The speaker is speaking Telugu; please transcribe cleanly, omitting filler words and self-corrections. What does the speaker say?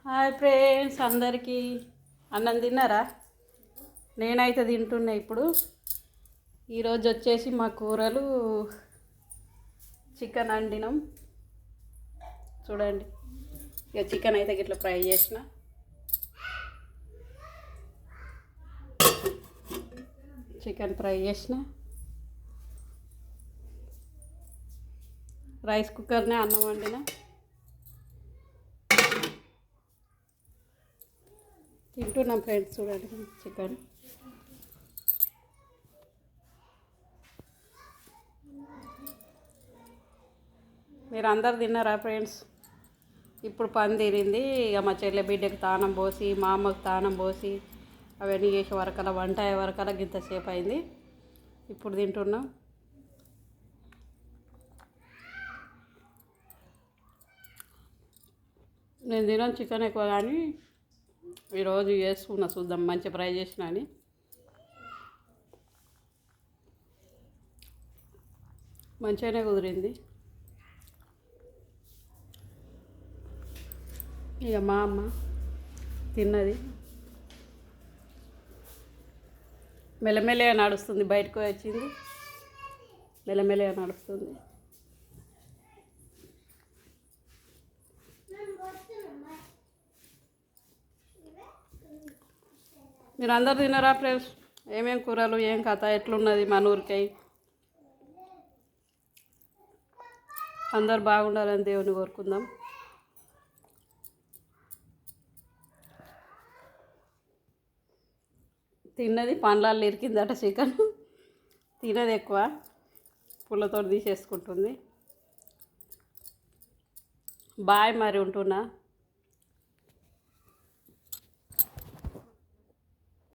హాయ్ ఫ్రెండ్స్ అందరికీ అన్నం తిన్నారా? నేనైతే తింటున్నా ఇప్పుడు. ఈరోజు వచ్చేసి మా కూరలు చికెన్ వండినాం. చూడండి, ఇక చికెన్ అయితే ఇట్లా ఫ్రై చేసిన. రైస్ కుక్కర్నే అన్నం వండిన. తింటున్నాం ఫ్రెండ్స్, చూడండి చికెన్. మీరు అందరు తిన్నారా ఫ్రెండ్స్? ఇప్పుడు పని తీరింది. ఇక మా చెల్లె బిడ్డకి తానం పోసి, మా అమ్మకి తానం పోసి అవన్నీ చేసే వరకల, వంట అయ్యే వరకల ఇంతసేపు అయింది. ఇప్పుడు తింటున్నాం. నేను తినను చికెన్ ఎక్కువ, కానీ ఈరోజు చేసుకున్నా, చూద్దాం మంచి ఫ్రై చేసిన అని. మంచిగానే కుదిరింది. ఇక మా అమ్మ తిన్నది. మెల్లమెల్లగా నడుస్తుంది, బయటకు వచ్చింది, మెల్లమెల్లగా నడుస్తుంది. మీరు అందరు తిన్నారా ఫ్రెండ్స్? ఏమేం కూరలు, ఏం కథ, ఎట్లున్నది మన ఊరికై? అందరు బాగుండాలని దేవుని కోరుకుందాం. తిన్నది పండ్లల్లో ఇరికిందట చికెన్. తినది ఎక్కువ, పుల్లతో తీసేసుకుంటుంది. బాయ్, మరి ఉంటున్నా.